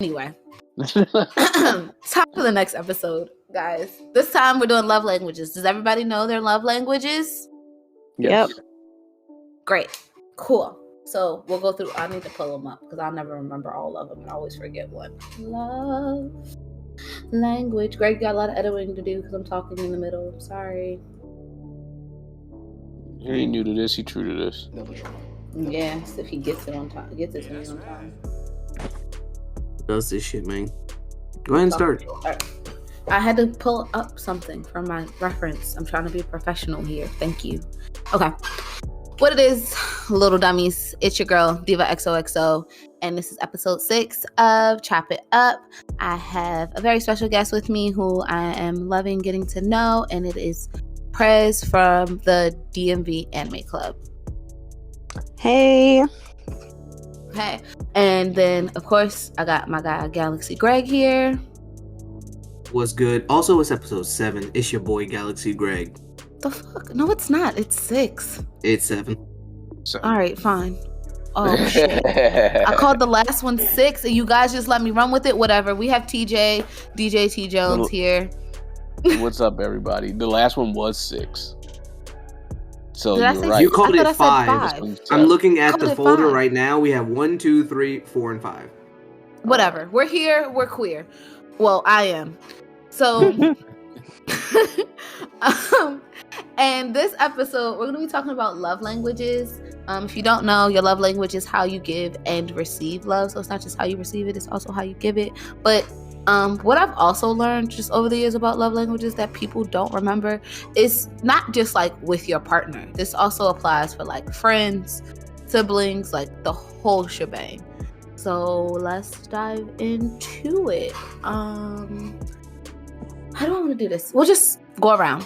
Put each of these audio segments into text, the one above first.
Anyway, time for the next episode, guys. This time we're doing love languages. Does everybody know their love languages? Yes. Yep. Great. Cool. So we'll go through. I need to pull them up because I'll never remember all of them and I always forget one. Love language. Greg got a lot of editing to do because I'm talking in the middle. I'm sorry. He ain't new to this. He true to this. Yes, if he gets it on time. Gets it to me on time. Does this shit, man. Go ahead and start. I had to pull up something from my reference. I'm trying to be professional here. Thank you. Okay. What it is, little dummies, it's your girl, Diva XOXO, and this is episode 6 of Chop It Up. I have a very special guest with me who I am loving getting to know, and it is Prez from the DMV Anime Club. Hey. Okay. And then, of course, I got my guy, Galaxy Greg here. What's good? Also, it's episode 7. It's your boy, Galaxy Greg. The fuck? No, it's not. It's 6. It's 7. All right, fine. Oh, shit. I called the last one 6, and you guys just let me run with it. Whatever. We have DJ T. Jones here. What's up, everybody? The last one was 6. So Did I you're say right. You called I it thought I said 5. 5. I'm looking at Called the it folder 5. right now. We have 1, 2, 3, 4, and 5. Whatever. We're here. We're queer. Well, I am. So, and this episode, we're going to be talking about love languages. If you don't know, your love language is how you give and receive love. So it's not just how you receive it, it's also how you give it. But what I've also learned just over the years about love languages that people don't remember is not just like with your partner. This also applies for like friends, siblings, like the whole shebang. So let's dive into it. How do I want to do this? We'll just go around.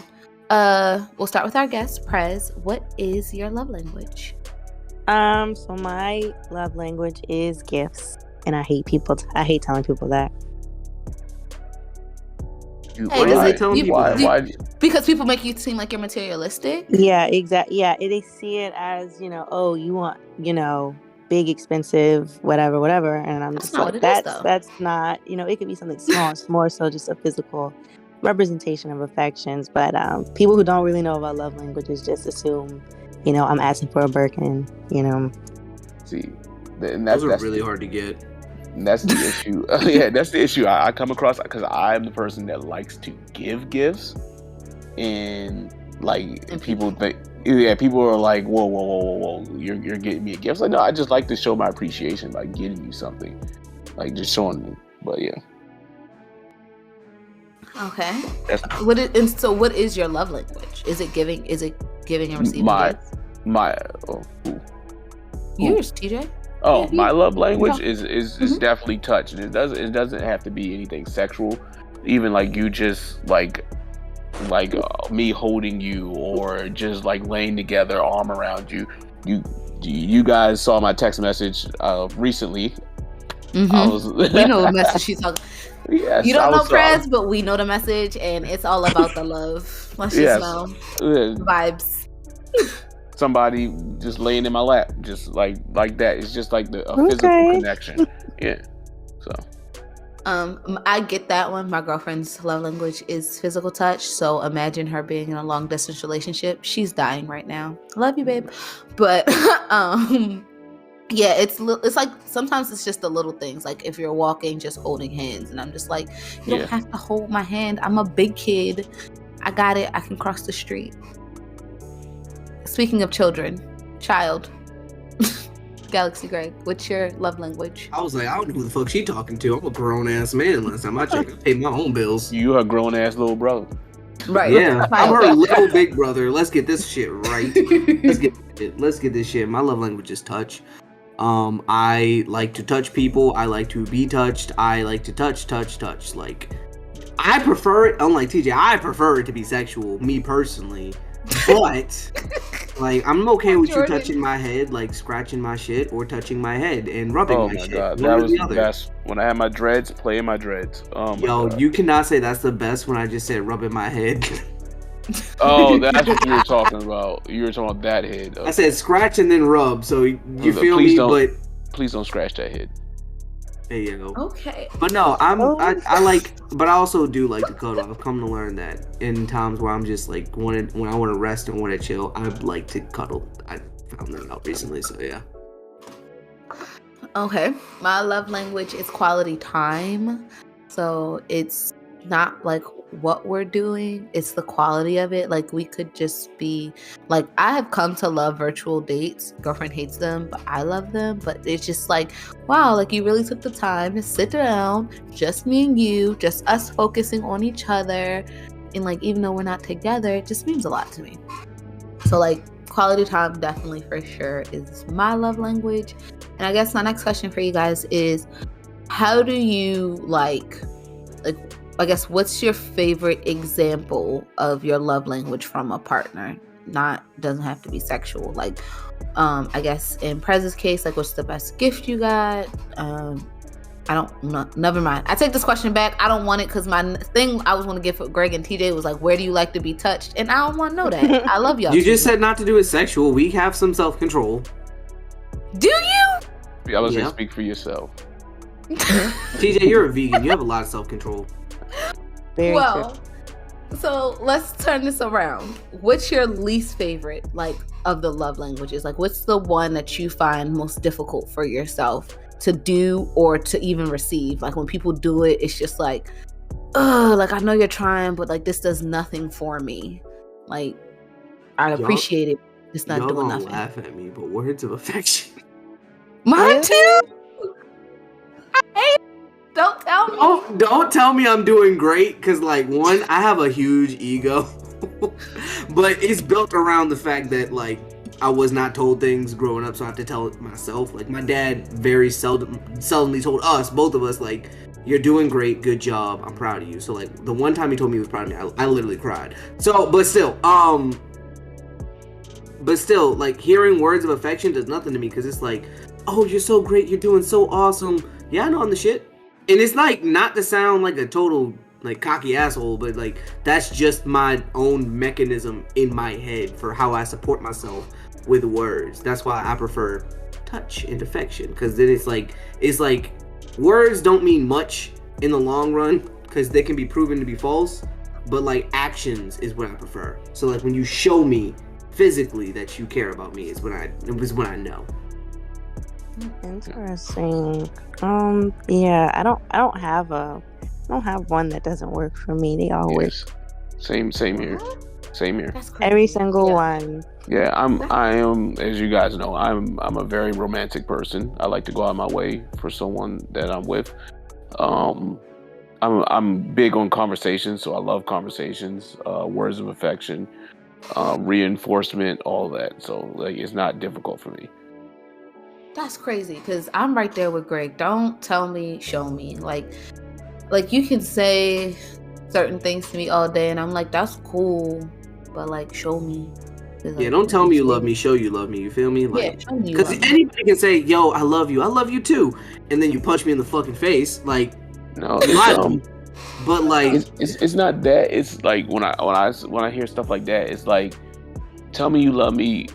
We'll start with our guest, Prez. What is your love language? So my love language is gifts, and I hate telling people that. Because people make you seem like you're materialistic? Yeah, exactly. Yeah, they see it as, oh, you want, big, expensive, whatever. And I'm just like, that's not, it could be something small. It's more so just a physical representation of affections. But people who don't really know about love languages just assume, I'm asking for a Birkin, See, and those are really hard to get. And that's the issue. Yeah, that's the issue I come across because I'm the person that likes to give gifts, and people think, people are like, whoa, you're getting me a gift. It's like, no, I just like to show my appreciation by getting you something, like just showing me. But yeah. Okay. What is your love language? Is it giving? Is it giving and receiving? Yours, TJ. Oh, my love language is definitely touch. It doesn't have to be anything sexual. Even like you just like me holding you, or just like laying together, arm around you. You guys saw my text message recently. Mm-hmm. We know the message she's talking. Yes, you don't know Prez, but we know the message, and it's all about the love. Let's just know vibes. Somebody just laying in my lap, just like that. It's just like a physical connection. Yeah. So. I get that one. My girlfriend's love language is physical touch. So imagine her being in a long distance relationship. She's dying right now. Love you, babe. But yeah, it's like sometimes it's just the little things. Like if you're walking, just holding hands, and I'm just like, you don't have to hold my hand. I'm a big kid. I got it. I can cross the street. Speaking of child, Galaxy Greg, what's your love language? I was like, I don't know who the fuck she talking to. I'm a grown ass man. Last time I checked, I paid my own bills. You a grown ass little brother. Right. Yeah, I'm her little big brother. Let's get this shit right. Let's get this shit. My love language is touch. I like to touch people. I like to be touched. I like to touch. Like, I prefer it. Unlike TJ, I prefer it to be sexual. Me personally. But like, I'm okay with you touching my head, like scratching my shit, or touching my head and rubbing my shit. God, that was the best. When I had my dreads, playing my dreads. Yo, you cannot say that's the best when I just said rubbing my head. Oh, that's what you were talking about. You were talking about that head. I said scratch and then rub. So you feel me? But please don't scratch that head. Hey, yo. Okay. But no, I like, but I also do like to cuddle. I've come to learn that in times where I'm just like when I want to rest and want to chill, I like to cuddle. I found that out recently, so yeah. Okay, my love language is quality time. So it's not like what we're doing, it's the quality of it. Like we could just be like, I have come to love virtual dates. Girlfriend hates them, but I love them. But it's just like, wow, like you really took the time to sit down, just me and you, just us focusing on each other. And like, even though we're not together, it just means a lot to me. So like quality time definitely for sure is my love language. And I guess my next question for you guys is, how do you like I guess, what's your favorite example of your love language from a partner? Doesn't have to be sexual. Like, I guess in Prez's case, like, what's the best gift you got? Never mind. I take this question back. I don't want it because my thing I was going to give for Greg and TJ was like, where do you like to be touched? And I don't want to know that. I love y'all. You just said not to do it sexual. We have some self-control. Do you? Yeah, I was going to speak for yourself. TJ, you're a vegan. You have a lot of self-control. Very true. So let's turn this around. What's your least favorite, like, of the love languages? Like, what's the one that you find most difficult for yourself to do or to even receive? Like, when people do it, it's just like, ugh, like, I know you're trying, but like, this does nothing for me. Like, I appreciate it. It's not doing nothing. Y'all laugh at me, but words of affection. Mine too. I hate it. Don't tell me. Don't tell me I'm doing great, because like, one, I have a huge ego, but it's built around the fact that like I was not told things growing up, so I have to tell it myself. Like my dad very seldomly told us, both of us, like, you're doing great, good job, I'm proud of you. So like the one time he told me he was proud of me, I literally cried. So but still like hearing words of affection does nothing to me, because it's like, oh, you're so great, you're doing so awesome. Yeah, I know I'm the shit. And it's like, not to sound like a total like cocky asshole, but like that's just my own mechanism in my head for how I support myself with words. That's why I prefer touch and affection, because then it's like words don't mean much in the long run, because they can be proven to be false, but like actions is what I prefer. So like when you show me physically that you care about me is when I know. Interesting. Yeah, I don't have one that doesn't work for me. They all work. Same here. Every single one. Yeah, I am, as you guys know, I'm a very romantic person. I like to go out of my way for someone that I'm with. I'm big on conversations, so I love conversations, words of affection, reinforcement, all that. So like, it's not difficult for me. That's crazy, because I'm right there with Greg. Don't tell me, show me. Like you can say certain things to me all day, and I'm like, that's cool, but like, show me. Like, yeah, don't tell me you love me, show you love me. You feel me? Like, show me. Because anybody can say, "Yo, I love you too," and then you punch me in the fucking face. Like, no, but like, it's not that. It's like when I hear stuff like that, it's like, tell me you love me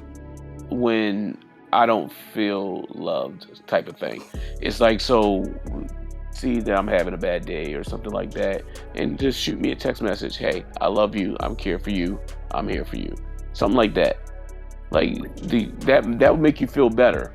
when I don't feel loved, type of thing. It's like, so see that I'm having a bad day or something like that, and just shoot me a text message. Hey, I love you. I'm here for you. I'm here for you. Something like that. Like that would make you feel better.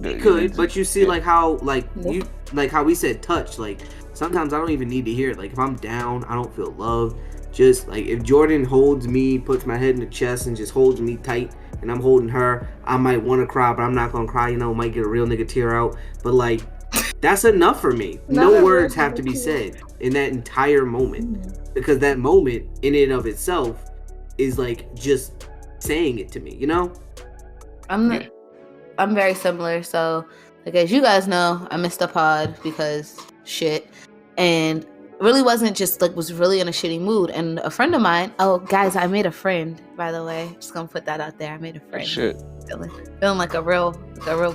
It could, but you see, like how we said touch. Like sometimes I don't even need to hear it. Like if I'm down, I don't feel loved. Just like if Jordan holds me, puts my head in the chest, and just holds me tight, and I'm holding her, I might want to cry, but I'm not gonna cry. Might get a real nigga tear out. But like, that's enough for me. No words have to be said in that entire moment, because that moment in and of itself is like just saying it to me. I'm very similar. So like, as you guys know, I missed a pod because shit, and really wasn't just like, was really in a shitty mood. And a friend of mine, oh guys, I made a friend, by the way, just gonna put that out there. I made a friend. Shit. Feeling like a real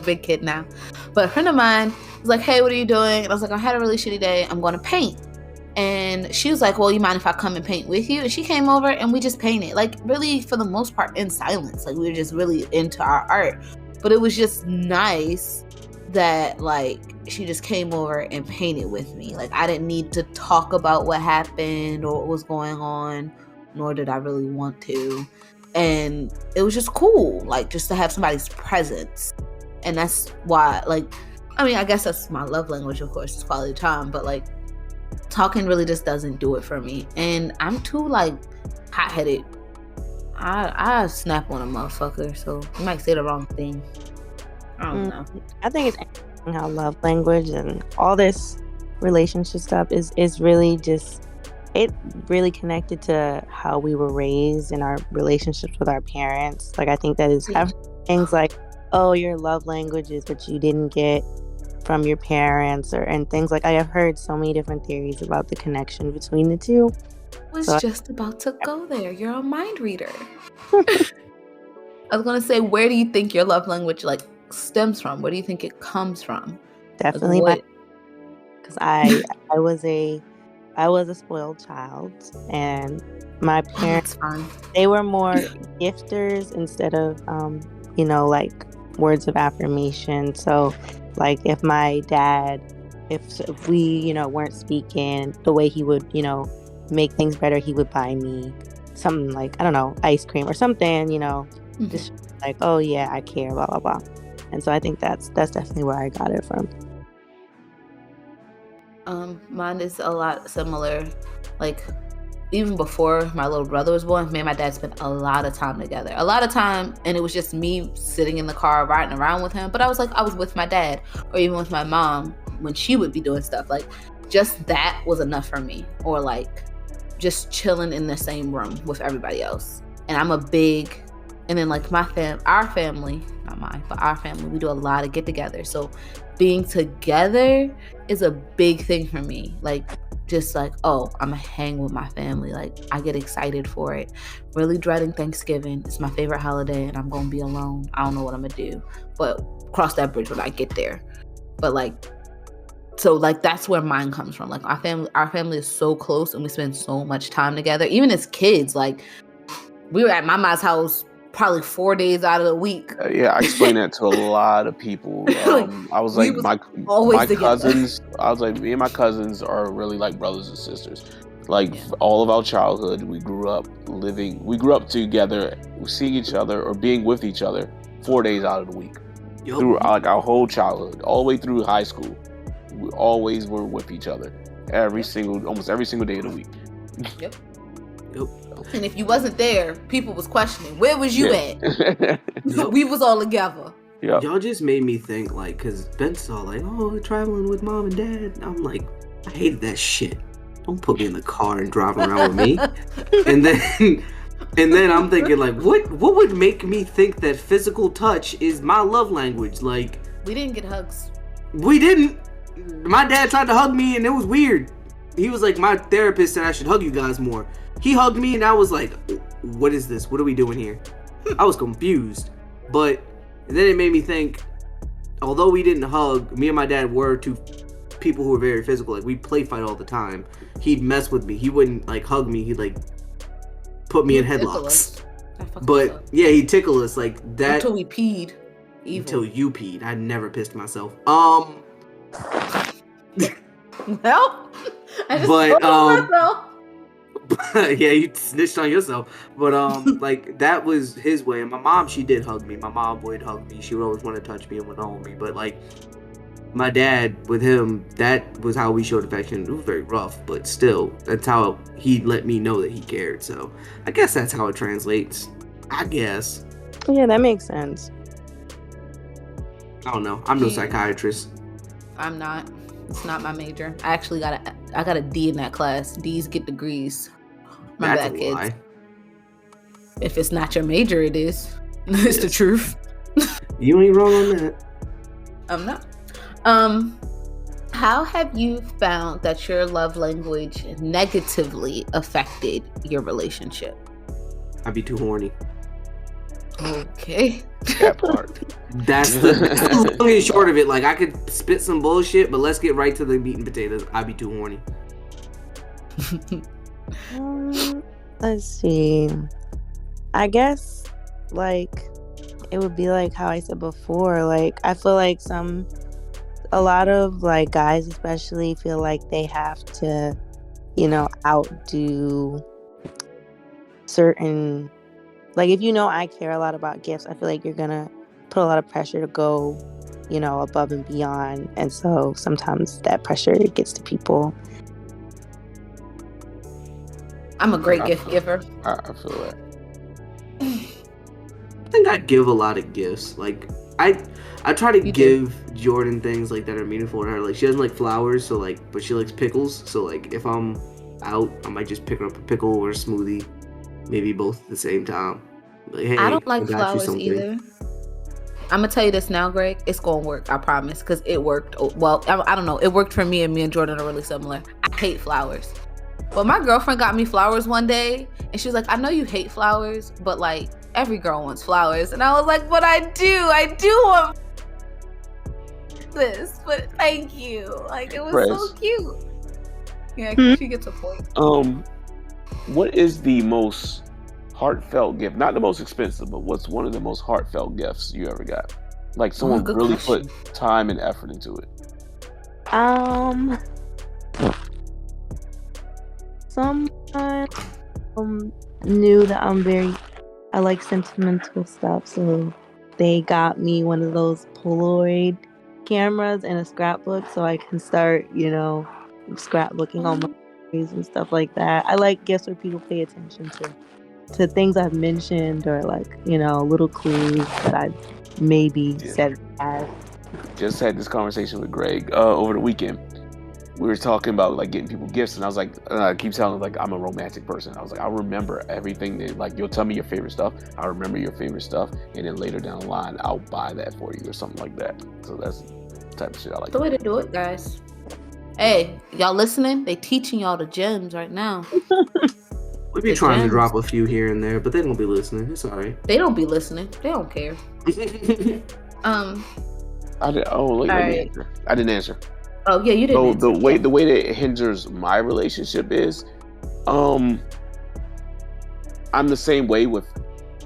big kid now. But a friend of mine was like, hey, what are you doing? And I was like, I had a really shitty day, I'm gonna paint. And she was like, well, you mind if I come and paint with you? And she came over and we just painted, like really for the most part in silence. Like we were just really into our art, but it was just nice that like she just came over and painted with me. Like I didn't need to talk about what happened or what was going on, nor did I really want to. And it was just cool, like just to have somebody's presence. And that's why, like, I mean, I guess that's my love language, of course, is quality time, but like talking really just doesn't do it for me. And I'm too like hot-headed. I snap on a motherfucker, so you might say the wrong thing. I don't know. I think it's interesting how love language and all this relationship stuff is really just, it really connected to how we were raised in our relationships with our parents. Like I think that is things like, oh, your love language is what you didn't get from your parents, and things like, I have heard so many different theories about the connection between the two. I was just about to go there. You're a mind reader. I was gonna say, where do you think your love language like stems from? Where do you think it comes from? Definitely, because I was a spoiled child, and my parents they were more gifters instead of like words of affirmation. So like if my dad, if we weren't speaking the way he would make things better, he would buy me something like, I don't know, ice cream or something, just like, oh yeah, I care, blah blah blah. And so I think that's definitely where I got it from. Mine is a lot similar. Like even before my little brother was born, me and my dad spent a lot of time together. A lot of time, and it was just me sitting in the car riding around with him. But I was with my dad, or even with my mom when she would be doing stuff. Like just that was enough for me. Or like just chilling in the same room with everybody else. And I'm a big, and then like our family, not mine, but our family, we do a lot of get-togethers. So being together is a big thing for me. Like just like, oh, I'm gonna hang with my family. Like I get excited for it. Really dreading Thanksgiving. It's my favorite holiday, and I'm gonna be alone. I don't know what I'm gonna do, but cross that bridge when I get there. But like, so like that's where mine comes from. Like our family is so close, and we spend so much time together. Even as kids, like we were at my mom's house probably 4 days out of the week. Yeah, I explained that to a lot of people. I was like, my cousins. I was like, me and my cousins are really like brothers and sisters. Like all of our childhood, we grew up together, seeing each other or being with each other 4 days out of the week. Yep. Through like our whole childhood, all the way through high school, we always were with each other almost every single day of the week. Yep. And if you wasn't there, people was questioning, where was you at? We was all together. Yeah. Y'all just made me think, like, because Ben's all like, oh, traveling with mom and dad. And I'm like, I hated that shit. Don't put me in the car and drive around with me. And then I'm thinking, like, what would make me think that physical touch is my love language? Like, we didn't get hugs. We didn't. My dad tried to hug me, and it was weird. He was like, my therapist said I should hug you guys more. He hugged me, and I was like, what is this? What are we doing here? I was confused. But then it made me think, although we didn't hug, me and my dad were two people who were very physical. Like, we'd play fight all the time. He'd mess with me. He wouldn't, like, hug me. He'd, like, put me in headlocks. But, yeah, he'd tickle us. Like, that. Until we peed. Evil. Until you peed. I never pissed myself. Well, I just told myself. Yeah, you snitched on yourself. But like that was his way. And my mom, she did hug me. My mom would hug me. She would always want to touch me and would hold me. But like my dad, with him, that was how we showed affection. It was very rough, but still, that's how he let me know that he cared. So I guess that's how it translates. I guess. Yeah, that makes sense. I don't know. I'm no psychiatrist. I'm not. It's not my major. I actually got a D in that class. D's get degrees. Remember that, kids. Lie. If it's not your major, it is. It's the truth. You ain't wrong on that. I'm not. How have you found that your love language negatively affected your relationship? I'd be too horny. Okay. That part. That's the long and short of it. Like, I could spit some bullshit, but let's get right to the meat and potatoes. I'd be too horny. Let's see. I guess, like, it would be like how I said before. Like, I feel like some a lot of like guys especially feel like they have to, outdo certain, like if I care a lot about gifts, I feel like you're gonna put a lot of pressure to go, above and beyond. And so sometimes that pressure gets to people. I'm a great gift giver. I feel that. I think I give a lot of gifts. Like I try to give Jordan things like that are meaningful to her. Like she doesn't like flowers, so like, but she likes pickles. So like if I'm out, I might just pick her up a pickle or a smoothie, maybe both at the same time. Like, hey, I don't like flowers either. I'm gonna tell you this now, Greg. It's gonna work. I promise, because it worked. Well, I don't know. It worked for me, and me and Jordan are really similar. I hate flowers. But my girlfriend got me flowers one day, and she was like, I know you hate flowers, but like every girl wants flowers. And I was like, but I do want this, but thank you. Like it was so cute. Yeah, she gets a point. What is the most heartfelt gift? Not the most expensive, but what's one of the most heartfelt gifts you ever got? Like someone really put time and effort into it. Someone knew that I like sentimental stuff, so they got me one of those Polaroid cameras and a scrapbook, so I can start, scrapbooking on my memories and stuff like that. I like gifts where people pay attention to things I've mentioned, or like, little clues that I maybe said as. Just had this conversation with Greg over the weekend. We were talking about like getting people gifts, and I was like, I keep telling like I'm a romantic person. I was like, I remember everything that, like, you'll tell me your favorite stuff, I remember your favorite stuff, and then later down the line I'll buy that for you or something like that. So that's the type of shit I like. The way to do it, guys. Hey, y'all listening? They teaching y'all the gems right now. We be trying to drop a few here and there, but they don't be listening. It's alright. They don't be listening. They don't care. I didn't answer. Oh yeah, you didn't. So the way that it hinders my relationship is, I'm the same way with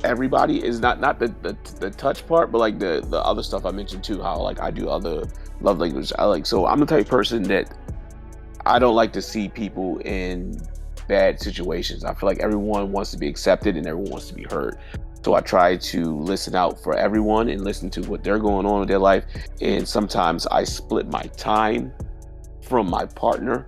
everybody. Is not the touch part, but like the other stuff I mentioned too. How like I do other love languages. So I'm the type of person that I don't like to see people in bad situations. I feel like everyone wants to be accepted and everyone wants to be heard. So I try to listen out for everyone and listen to what they're going on with their life. And sometimes I split my time from my partner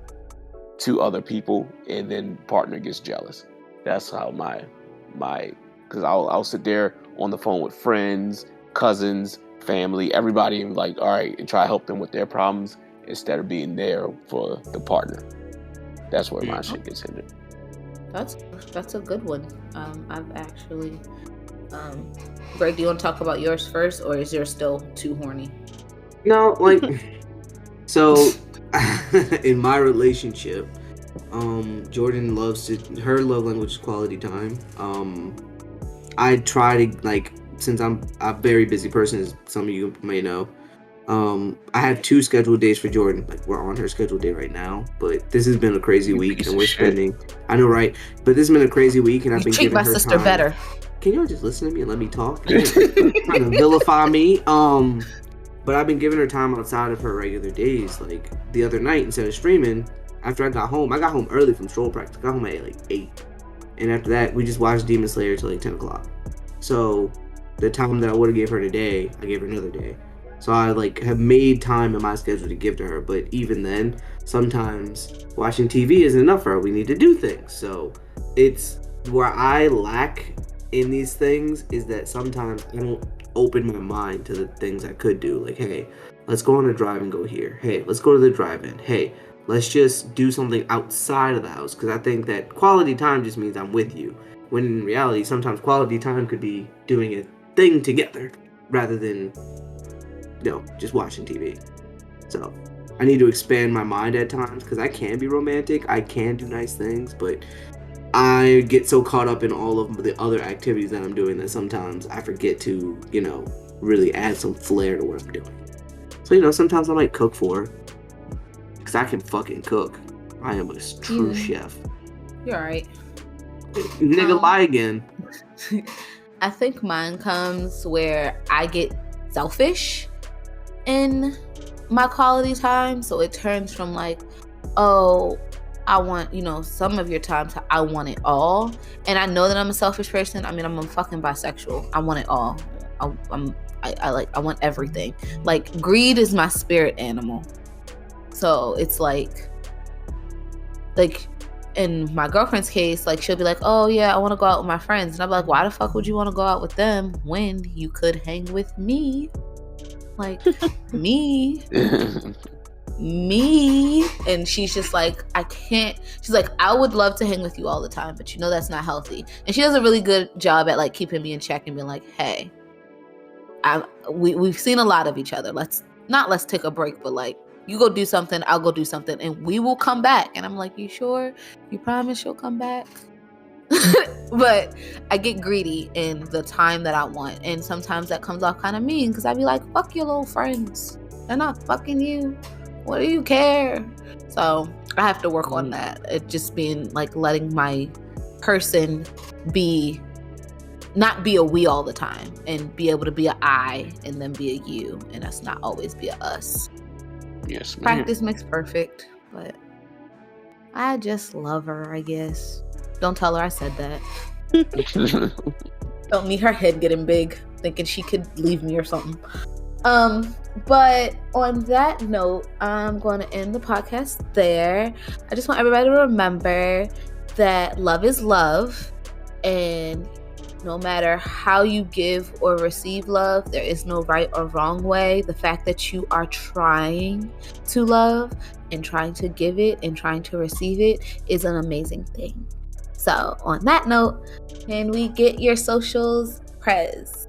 to other people, and then partner gets jealous. That's how because I'll sit there on the phone with friends, cousins, family, everybody, and like, all right, and try to help them with their problems instead of being there for the partner. That's where my shit gets hindered. That's a good one. I've actually. Greg, do you want to talk about yours first, or is yours still too horny? No, like, so in my relationship, Jordan her love language is quality time. I try to, like, since I'm a very busy person, as some of you may know, I have 2 scheduled days for Jordan. Like, we're on her scheduled day right now, but this has been a crazy week, and we're spending. I know, right? But this has been a crazy week, and I've been giving her time. Treat my sister better. Can y'all just listen to me and let me talk? Trying to vilify me. But I've been giving her time outside of her regular days. Like the other night, instead of streaming, after I got home early from stroll practice. I got home at like 8. And after that, we just watched Demon Slayer till like 10 o'clock. So the time that I would have gave her today, I gave her another day. So I like have made time in my schedule to give to her. But even then, sometimes watching TV isn't enough for her. We need to do things. So it's where I lack in these things is that sometimes I don't open my mind to the things I could do. Like, hey, let's go on a drive and go here. Hey, let's go to the drive-in. Hey, let's just do something outside of the house. Because I think that quality time just means I'm with you. When in reality, sometimes quality time could be doing a thing together rather than, just watching TV. So I need to expand my mind at times because I can be romantic. I can do nice things, but I get so caught up in all of the other activities that I'm doing that sometimes I forget to, really add some flair to what I'm doing. So, sometimes I might cook for her. Because I can fucking cook. I am a true chef. You're alright. Nigga, lie again. I think mine comes where I get selfish in my quality time. So it turns from like, oh, I want, some of your time to I want it all. And I know that I'm a selfish person. I mean, I'm a fucking bisexual. I want it all. I want everything. Like, greed is my spirit animal. So it's like in my girlfriend's case, like, she'll be like, oh yeah, I want to go out with my friends. And I'm like, why the fuck would you want to go out with them when you could hang with me? Like, me. And she's just like, I can't. She's like, I would love to hang with you all the time, but that's not healthy. And she does a really good job at like keeping me in check and being like, hey, we've seen a lot of each other. Let's take a break, but like, you go do something, I'll go do something, and we will come back. And I'm like, you sure? You promise you'll come back? But I get greedy in the time that I want, and sometimes that comes off kind of mean because I'd be like, fuck your little friends, they're not fucking you, what do you care? So I have to work on that. It just being like letting my person not be a we all the time, and be able to be a I and then be a you, and us not always be a us. Yes, ma'am. Practice makes perfect, but I just love her, I guess. Don't tell her I said that. Don't need her head getting big, thinking she could leave me or something. But on that note, I'm going to end the podcast there. I just want everybody to remember that love is love, and no matter how you give or receive love, there is no right or wrong way. The fact that you are trying to love and trying to give it and trying to receive it is an amazing thing. So on that note, can we get your socials, Prez?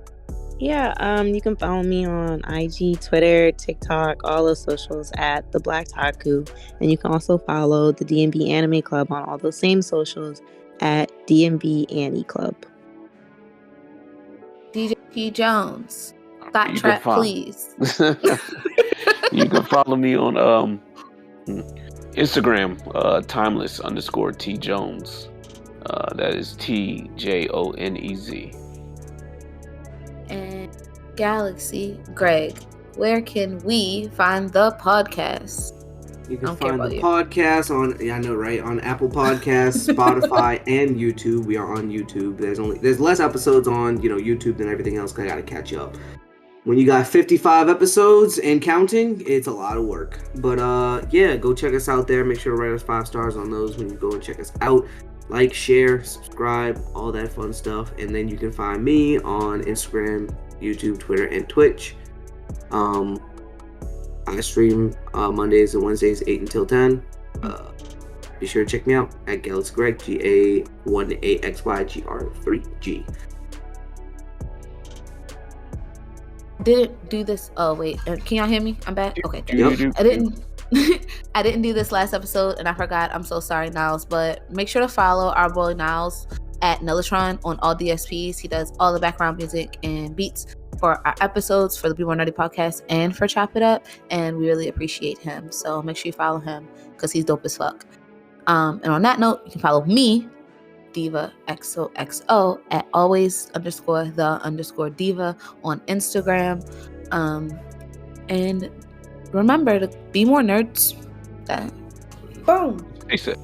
Yeah, you can follow me on IG, Twitter, TikTok, all those socials at the blacktaku. And you can also follow the D&B Anime Club on all those same socials at D&B Annie Club. DJ P. Jones. Thought trap, please. You can follow me on Instagram, timeless_T Jones. That is TJONEZ. And Galaxy, Greg, where can we find the podcast? You can find the podcast on Apple Podcasts, Spotify, and YouTube. We are on YouTube. There's less episodes on YouTube than everything else. I gotta catch up. When you got 55 episodes and counting, it's a lot of work. But go check us out there. Make sure to write us 5 stars on those when you go and check us out. Like, share, subscribe, all that fun stuff. And then you can find me on Instagram, YouTube, Twitter, and Twitch. I stream Mondays and Wednesdays 8 until 10. Be sure to check me out at Galaxy Greg, GA18XYGR3G. Didn't do this. Oh wait, can y'all hear me? I'm back. Okay. Yep. I didn't do this last episode, and I forgot. I'm so sorry, Niles. But make sure to follow our boy Niles at Nelitron on all DSPs. He does all the background music and beats for our episodes for the Bmore Nerdy Podcast and for Chop It Up, and we really appreciate him. So make sure you follow him because he's dope as fuck. And on that note, you can follow me, Diva XOXO, at always_the_diva on Instagram. And remember to be more nerds. Boom. Peace out.